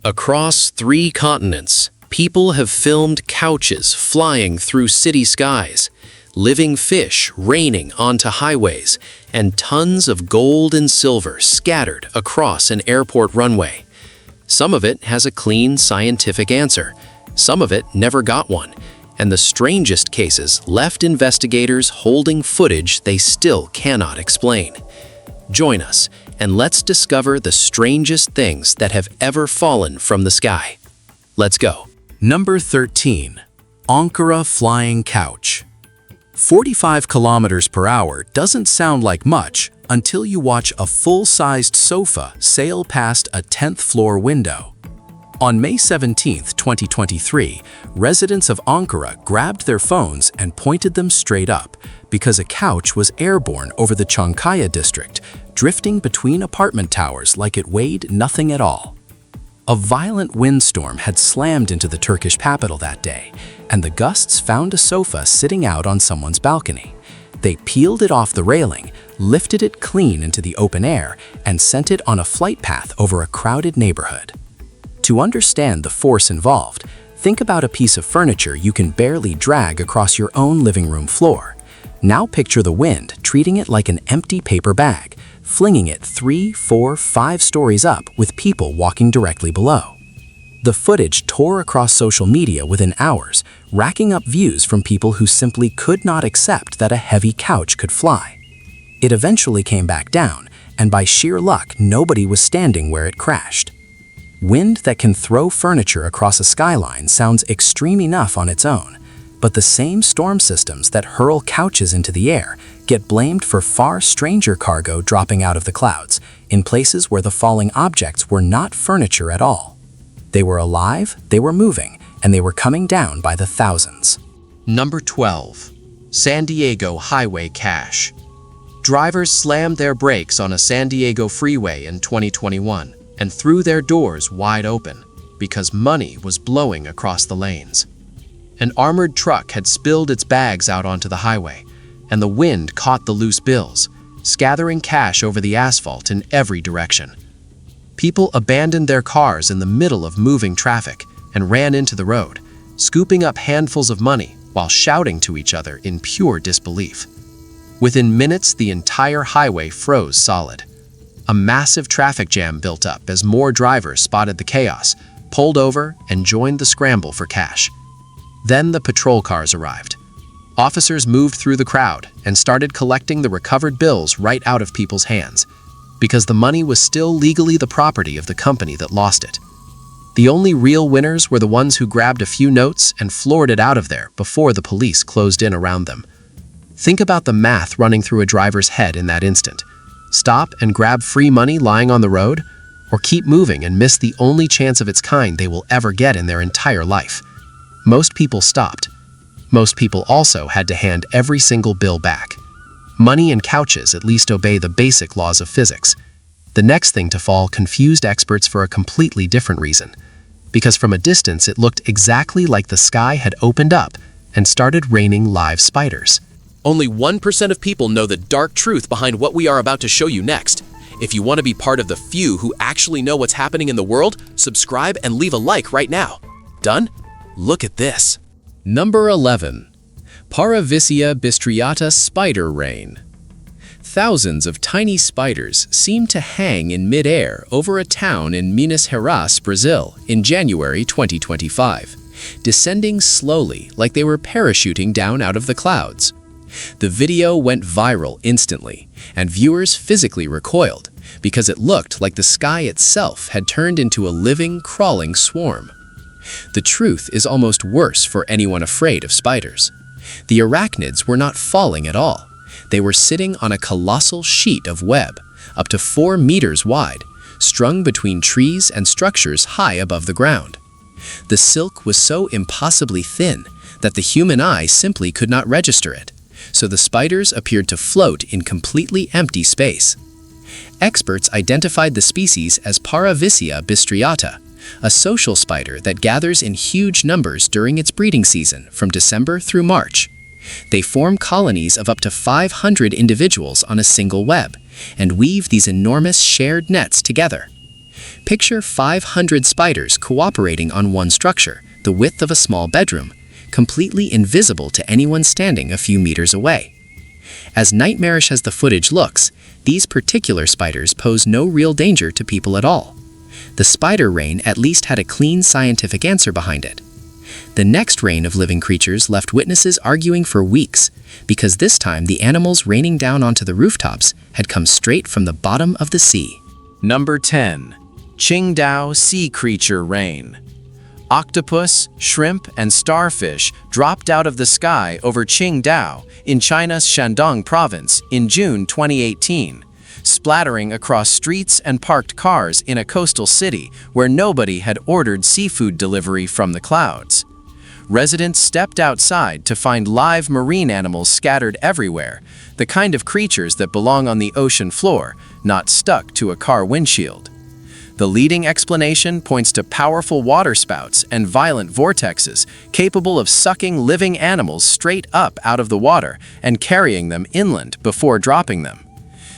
Across 3 continents, people have filmed couches flying through city skies, living fish raining onto highways, and tons of gold and silver scattered across an airport runway. Some of it has a clean scientific answer, some of it never got one, and the strangest cases left investigators holding footage they still cannot explain. Join us, and let's discover the strangest things that have ever fallen from the sky. Let's go. Number 13. Ankara Flying Couch. 45 kilometers per hour doesn't sound like much until you watch a full-sized sofa sail past a 10th floor window. On May 17, 2023, residents of Ankara grabbed their phones and pointed them straight up because a couch was airborne over the Çankaya district, drifting between apartment towers like it weighed nothing at all. A violent windstorm had slammed into the Turkish capital that day, and the gusts found a sofa sitting out on someone's balcony. They peeled it off the railing, lifted it clean into the open air, and sent it on a flight path over a crowded neighborhood. To understand the force involved, think about a piece of furniture you can barely drag across your own living room floor. Now picture the wind treating it like an empty paper bag, flinging it 3, 4, 5 stories up with people walking directly below. The footage tore across social media within hours, racking up views from people who simply could not accept that a heavy couch could fly. It eventually came back down, and by sheer luck, nobody was standing where it crashed. Wind that can throw furniture across a skyline sounds extreme enough on its own, but the same storm systems that hurl couches into the air get blamed for far stranger cargo dropping out of the clouds, in places where the falling objects were not furniture at all. They were alive, they were moving, and they were coming down by the thousands. Number 12. San Diego Highway Cash. Drivers slammed their brakes on a San Diego freeway in 2021 and threw their doors wide open because money was blowing across the lanes. An armored truck had spilled its bags out onto the highway, and the wind caught the loose bills, scattering cash over the asphalt in every direction. People abandoned their cars in the middle of moving traffic and ran into the road, scooping up handfuls of money while shouting to each other in pure disbelief. Within minutes, the entire highway froze solid. A massive traffic jam built up as more drivers spotted the chaos, pulled over, and joined the scramble for cash. Then the patrol cars arrived. Officers moved through the crowd and started collecting the recovered bills right out of people's hands, because the money was still legally the property of the company that lost it. The only real winners were the ones who grabbed a few notes and floored it out of there before the police closed in around them. Think about the math running through a driver's head in that instant. Stop and grab free money lying on the road, or keep moving and miss the only chance of its kind they will ever get in their entire life. Most people stopped. Most people also had to hand every single bill back. Money and couches at least obey the basic laws of physics. The next thing to fall confused experts for a completely different reason. Because from a distance it looked exactly like the sky had opened up and started raining live spiders. Only 1% of people know the dark truth behind what we are about to show you next. If you want to be part of the few who actually know what's happening in the world, subscribe and leave a like right now. Done? Look at this. Number 11. Paravisia bistriata spider rain. Thousands of tiny spiders seemed to hang in mid-air over a town in Minas Gerais, Brazil, in January 2025, descending slowly like they were parachuting down out of the clouds. The video went viral instantly, and viewers physically recoiled because it looked like the sky itself had turned into a living, crawling swarm. The truth is almost worse for anyone afraid of spiders. The arachnids were not falling at all. They were sitting on a colossal sheet of web, up to 4 meters wide, strung between trees and structures high above the ground. The silk was so impossibly thin that the human eye simply could not register it, so the spiders appeared to float in completely empty space. Experts identified the species as Paravisia bistriata, a social spider that gathers in huge numbers during its breeding season from December through March. They form colonies of up to 500 individuals on a single web and weave these enormous shared nets together. Picture 500 spiders cooperating on one structure, the width of a small bedroom, completely invisible to anyone standing a few meters away. As nightmarish as the footage looks, these particular spiders pose no real danger to people at all. The spider rain at least had a clean scientific answer behind it. The next rain of living creatures left witnesses arguing for weeks, because this time the animals raining down onto the rooftops had come straight from the bottom of the sea. Number 10. Qingdao Sea Creature Rain. Octopus, shrimp, and starfish dropped out of the sky over Qingdao in China's Shandong province in June 2018, splattering across streets and parked cars in a coastal city where nobody had ordered seafood delivery from the clouds. Residents stepped outside to find live marine animals scattered everywhere, the kind of creatures that belong on the ocean floor, not stuck to a car windshield. The leading explanation points to powerful waterspouts and violent vortexes capable of sucking living animals straight up out of the water and carrying them inland before dropping them.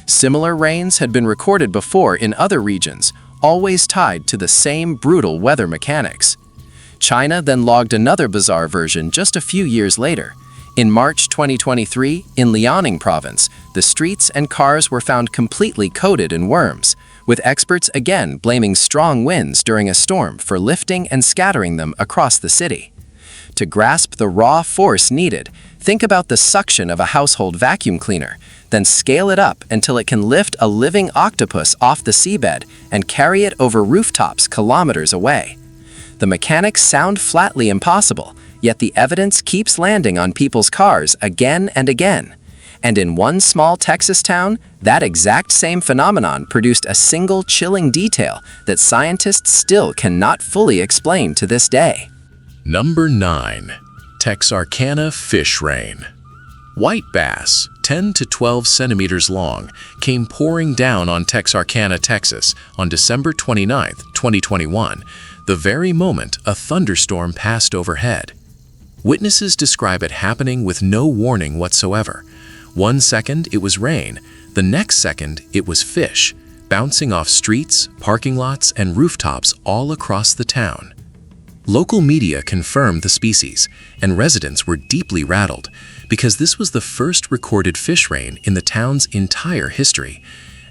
Similar rains had been recorded before in other regions, always tied to the same brutal weather mechanics. China then logged another bizarre version just a few years later. In March 2023, in Liaoning province, the streets and cars were found completely coated in worms, with experts again blaming strong winds during a storm for lifting and scattering them across the city. To grasp the raw force needed, think about the suction of a household vacuum cleaner, then scale it up until it can lift a living octopus off the seabed and carry it over rooftops kilometers away. The mechanics sound flatly impossible, yet the evidence keeps landing on people's cars again and again. And in one small Texas town, that exact same phenomenon produced a single chilling detail that scientists still cannot fully explain to this day. Number 9. Texarkana Fish Rain. White bass, 10 to 12 centimeters long, came pouring down on Texarkana, Texas on December 29, 2021, the very moment a thunderstorm passed overhead. Witnesses describe it happening with no warning whatsoever. One second it was rain, the next second it was fish, bouncing off streets, parking lots, and rooftops all across the town. Local media confirmed the species, and residents were deeply rattled because this was the first recorded fish rain in the town's entire history,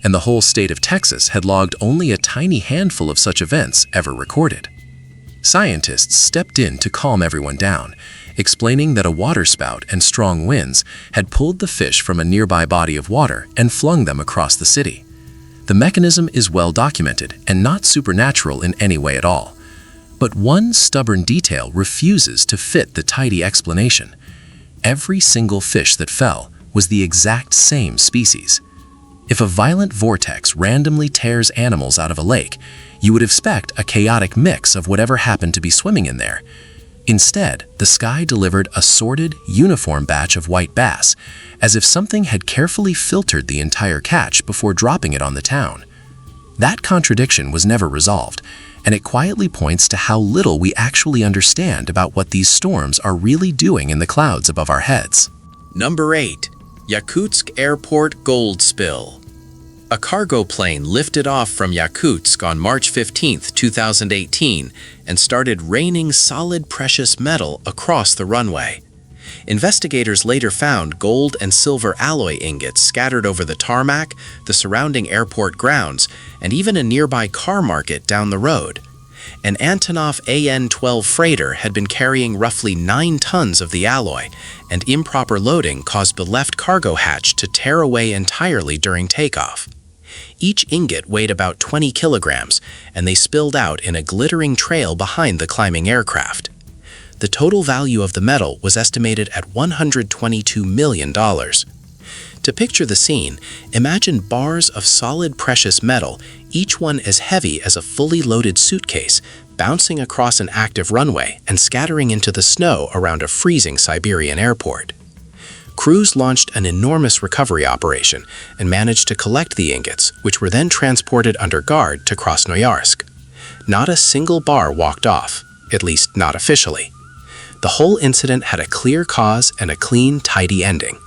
and the whole state of Texas had logged only a tiny handful of such events ever recorded. Scientists stepped in to calm everyone down, explaining that a waterspout and strong winds had pulled the fish from a nearby body of water and flung them across the city. The mechanism is well documented and not supernatural in any way at all. But one stubborn detail refuses to fit the tidy explanation. Every single fish that fell was the exact same species. If a violent vortex randomly tears animals out of a lake, you would expect a chaotic mix of whatever happened to be swimming in there. Instead, the sky delivered a sorted, uniform batch of white bass, as if something had carefully filtered the entire catch before dropping it on the town. That contradiction was never resolved, and it quietly points to how little we actually understand about what these storms are really doing in the clouds above our heads. Number 8. Yakutsk Airport Gold Spill. A cargo plane lifted off from Yakutsk on March 15, 2018, and started raining solid precious metal across the runway. Investigators later found gold and silver alloy ingots scattered over the tarmac, the surrounding airport grounds, and even a nearby car market down the road. An Antonov AN-12 freighter had been carrying roughly 9 tons of the alloy, and improper loading caused the left cargo hatch to tear away entirely during takeoff. Each ingot weighed about 20 kilograms, and they spilled out in a glittering trail behind the climbing aircraft. The total value of the metal was estimated at $122 million. To picture the scene, imagine bars of solid precious metal, each one as heavy as a fully loaded suitcase, bouncing across an active runway and scattering into the snow around a freezing Siberian airport. Crews launched an enormous recovery operation and managed to collect the ingots, which were then transported under guard to Krasnoyarsk. Not a single bar walked off, at least not officially. The whole incident had a clear cause and a clean, tidy ending.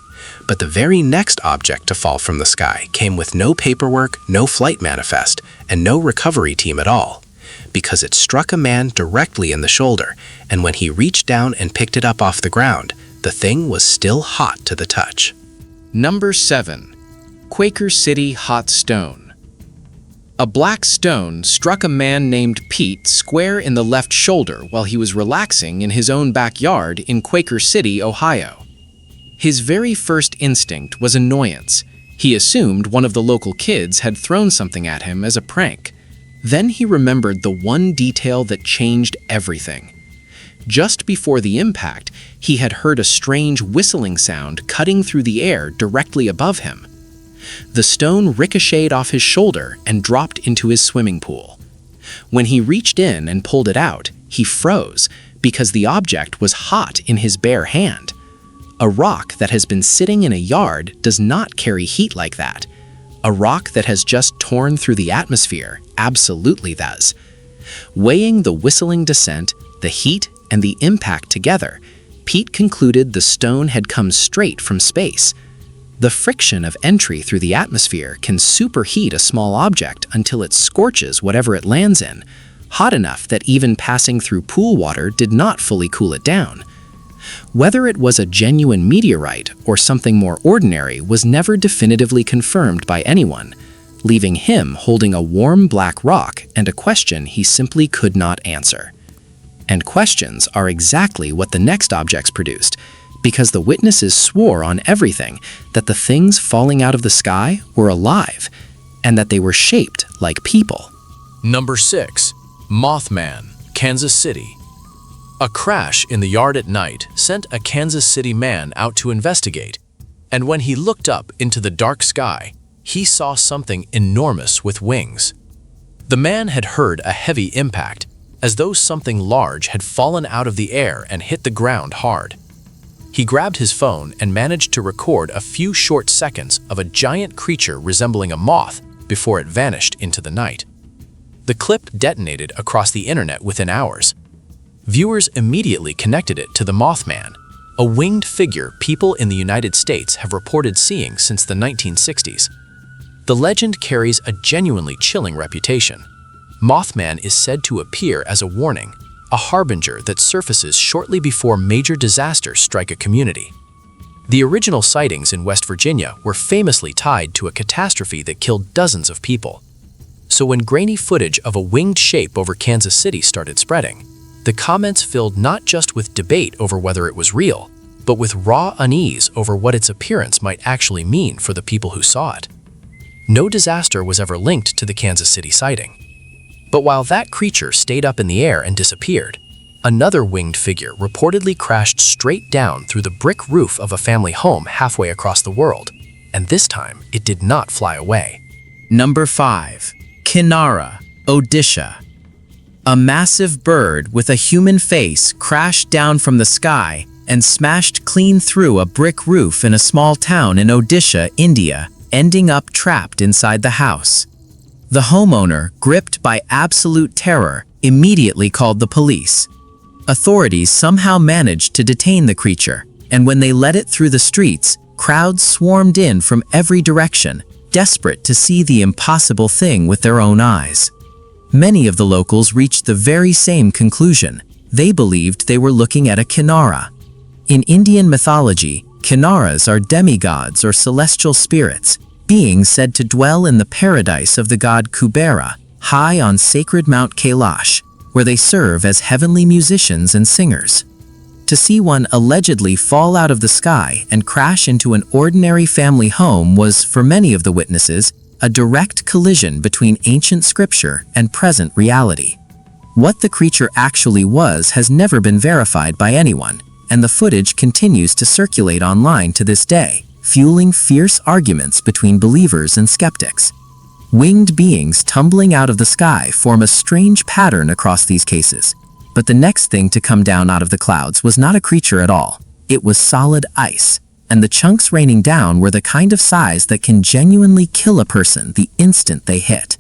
But the very next object to fall from the sky came with no paperwork, no flight manifest, and no recovery team at all, because it struck a man directly in the shoulder, and when he reached down and picked it up off the ground, the thing was still hot to the touch. Number 7. Quaker City Hot Stone. A black stone struck a man named Pete square in the left shoulder while he was relaxing in his own backyard in Quaker City, Ohio. His very first instinct was annoyance. He assumed one of the local kids had thrown something at him as a prank. Then he remembered the one detail that changed everything. Just before the impact, he had heard a strange whistling sound cutting through the air directly above him. The stone ricocheted off his shoulder and dropped into his swimming pool. When he reached in and pulled it out, he froze because the object was hot in his bare hand. A rock that has been sitting in a yard does not carry heat like that. A rock that has just torn through the atmosphere absolutely does. Weighing the whistling descent, the heat, and the impact together, Pete concluded the stone had come straight from space. The friction of entry through the atmosphere can superheat a small object until it scorches whatever it lands in, hot enough that even passing through pool water did not fully cool it down. Whether it was a genuine meteorite or something more ordinary was never definitively confirmed by anyone, leaving him holding a warm black rock and a question he simply could not answer. And questions are exactly what the next objects produced, because the witnesses swore on everything that the things falling out of the sky were alive, and that they were shaped like people. Number 6. Mothman, Kansas City. A crash in the yard at night sent a Kansas City man out to investigate, and when he looked up into the dark sky, he saw something enormous with wings. The man had heard a heavy impact, as though something large had fallen out of the air and hit the ground hard. He grabbed his phone and managed to record a few short seconds of a giant creature resembling a moth before it vanished into the night. The clip detonated across the internet within hours. Viewers immediately connected it to the Mothman, a winged figure people in the United States have reported seeing since the 1960s. The legend carries a genuinely chilling reputation. Mothman is said to appear as a warning, a harbinger that surfaces shortly before major disasters strike a community. The original sightings in West Virginia were famously tied to a catastrophe that killed dozens of people. So when grainy footage of a winged shape over Kansas City started spreading, the comments filled not just with debate over whether it was real, but with raw unease over what its appearance might actually mean for the people who saw it. No disaster was ever linked to the Kansas City sighting. But while that creature stayed up in the air and disappeared, another winged figure reportedly crashed straight down through the brick roof of a family home halfway across the world, and this time it did not fly away. Number 5. Kinara, Odisha. A massive bird with a human face crashed down from the sky and smashed clean through a brick roof in a small town in Odisha, India, ending up trapped inside the house. The homeowner, gripped by absolute terror, immediately called the police. Authorities somehow managed to detain the creature, and when they let it through the streets, crowds swarmed in from every direction, desperate to see the impossible thing with their own eyes. Many of the locals reached the very same conclusion. They believed they were looking at a Kinara. In Indian mythology, Kinaras are demigods or celestial spirits, beings said to dwell in the paradise of the god Kubera, high on sacred Mount Kailash, where they serve as heavenly musicians and singers. To see one allegedly fall out of the sky and crash into an ordinary family home was, for many of the witnesses, a direct collision between ancient scripture and present reality. What the creature actually was has never been verified by anyone, and the footage continues to circulate online to this day, fueling fierce arguments between believers and skeptics. Winged beings tumbling out of the sky form a strange pattern across these cases. But the next thing to come down out of the clouds was not a creature at all. It was solid ice, and the chunks raining down were the kind of size that can genuinely kill a person the instant they hit.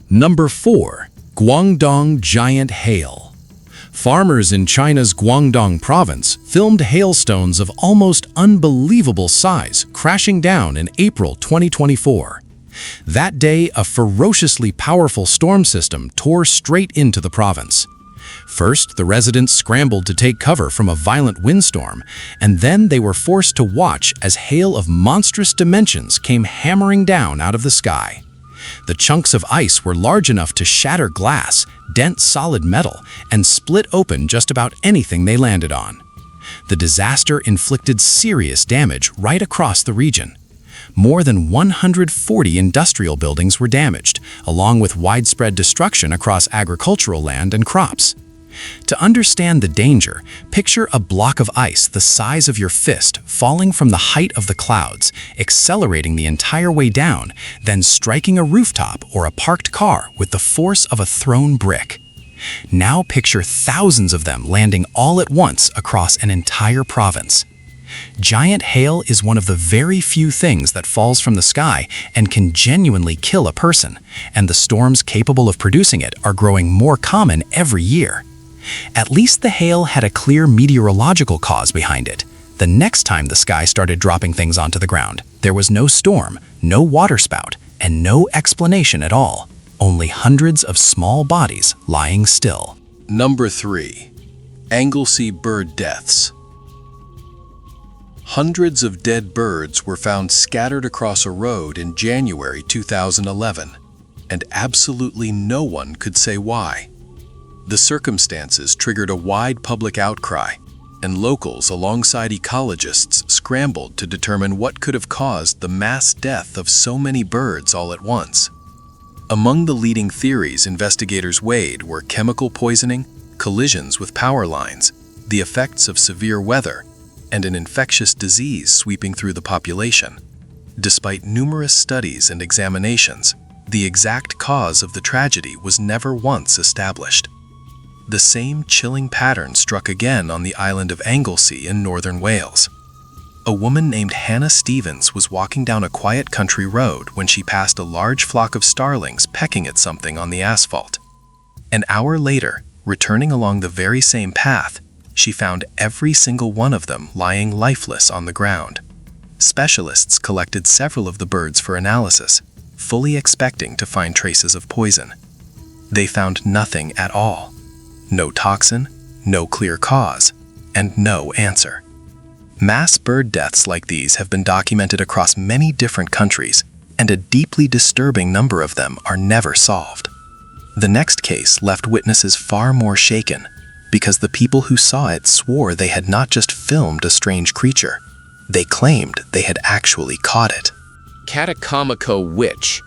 Number 4. Guangdong Giant Hail. Farmers in China's Guangdong province filmed hailstones of almost unbelievable size crashing down in April 2024. That day, a ferociously powerful storm system tore straight into the province. First, the residents scrambled to take cover from a violent windstorm, and then they were forced to watch as hail of monstrous dimensions came hammering down out of the sky. The chunks of ice were large enough to shatter glass, dent solid metal, and split open just about anything they landed on. The disaster inflicted serious damage right across the region. More than 140 industrial buildings were damaged, along with widespread destruction across agricultural land and crops. To understand the danger, picture a block of ice the size of your fist falling from the height of the clouds, accelerating the entire way down, then striking a rooftop or a parked car with the force of a thrown brick. Now picture thousands of them landing all at once across an entire province. Giant hail is one of the very few things that falls from the sky and can genuinely kill a person, and the storms capable of producing it are growing more common every year. At least the hail had a clear meteorological cause behind it. The next time the sky started dropping things onto the ground, there was no storm, no waterspout, and no explanation at all. Only hundreds of small bodies lying still. Number 3. Anglesey bird deaths. Hundreds of dead birds were found scattered across a road in January 2011, and absolutely no one could say why. The circumstances triggered a wide public outcry, and locals alongside ecologists scrambled to determine what could have caused the mass death of so many birds all at once. Among the leading theories investigators weighed were chemical poisoning, collisions with power lines, the effects of severe weather, and an infectious disease sweeping through the population. Despite numerous studies and examinations, the exact cause of the tragedy was never once established. The same chilling pattern struck again on the island of Anglesey in northern Wales. A woman named Hannah Stevens was walking down a quiet country road when she passed a large flock of starlings pecking at something on the asphalt. An hour later, returning along the very same path, she found every single one of them lying lifeless on the ground. Specialists collected several of the birds for analysis, fully expecting to find traces of poison. They found nothing at all. No toxin, no clear cause, and no answer. Mass bird deaths like these have been documented across many different countries, and a deeply disturbing number of them are never solved. The next case left witnesses far more shaken, because the people who saw it swore they had not just filmed a strange creature, they claimed they had actually caught it. Catacamaco witch.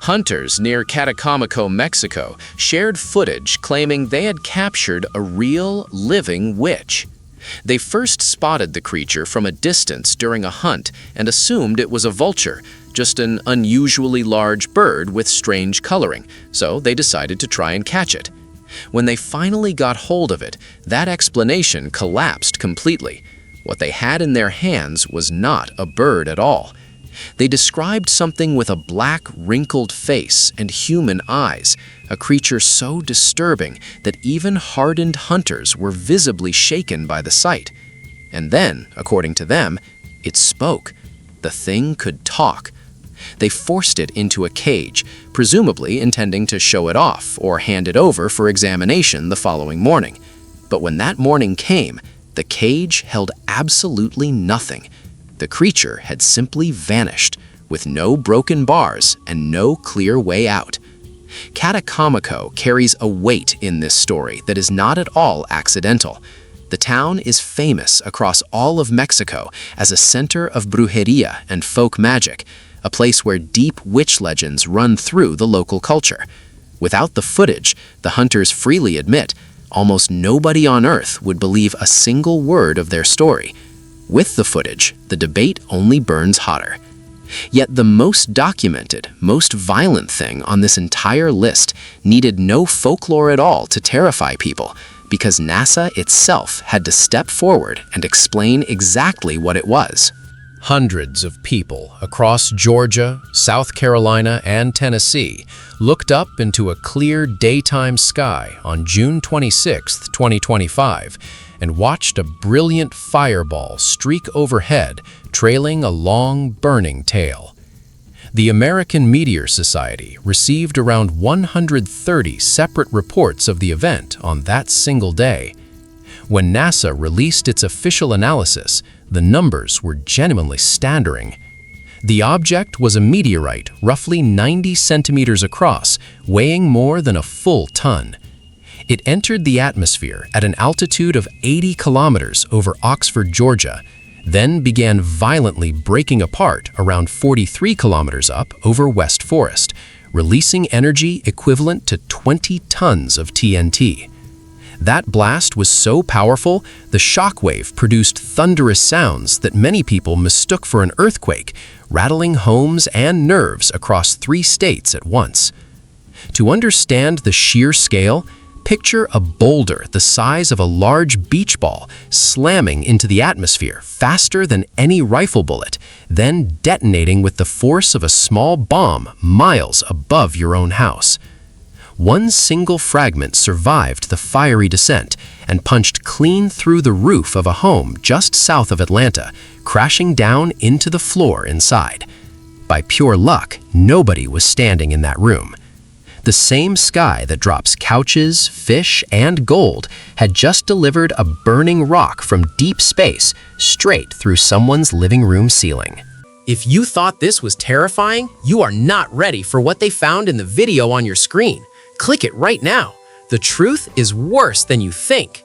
Hunters near Catacamaco, Mexico, shared footage claiming they had captured a real, living witch. They first spotted the creature from a distance during a hunt and assumed it was a vulture, just an unusually large bird with strange coloring, so they decided to try and catch it. When they finally got hold of it, that explanation collapsed completely. What they had in their hands was not a bird at all. They described something with a black, wrinkled face and human eyes, a creature so disturbing that even hardened hunters were visibly shaken by the sight. And then, according to them, it spoke. The thing could talk. They forced it into a cage, presumably intending to show it off or hand it over for examination the following morning. But when that morning came, the cage held absolutely nothing. The creature had simply vanished, with no broken bars and no clear way out. Catacamaco carries a weight in this story that is not at all accidental. The town is famous across all of Mexico as a center of brujeria and folk magic, a place where deep witch legends run through the local culture. Without the footage, the hunters freely admit, almost nobody on Earth would believe a single word of their story. With the footage, the debate only burns hotter. Yet the most documented, most violent thing on this entire list needed no folklore at all to terrify people, because NASA itself had to step forward and explain exactly what it was. Hundreds of people across Georgia, South Carolina, and Tennessee looked up into a clear daytime sky on June 26, 2025, and watched a brilliant fireball streak overhead, trailing a long, burning tail. The American Meteor Society received around 130 separate reports of the event on that single day. When NASA released its official analysis, the numbers were genuinely staggering. The object was a meteorite roughly 90 centimeters across, weighing more than a full ton. It entered the atmosphere at an altitude of 80 kilometers over Oxford, Georgia, then began violently breaking apart around 43 kilometers up over West Forest, releasing energy equivalent to 20 tons of TNT. That blast was so powerful, the shockwave produced thunderous sounds that many people mistook for an earthquake, rattling homes and nerves across 3 states at once. To understand the sheer scale, picture a boulder the size of a large beach ball slamming into the atmosphere faster than any rifle bullet, then detonating with the force of a small bomb miles above your own house. One single fragment survived the fiery descent and punched clean through the roof of a home just south of Atlanta, crashing down into the floor inside. By pure luck, nobody was standing in that room. The same sky that drops couches, fish, and gold had just delivered a burning rock from deep space straight through someone's living room ceiling. If you thought this was terrifying, you are not ready for what they found in the video on your screen. Click it right now. The truth is worse than you think.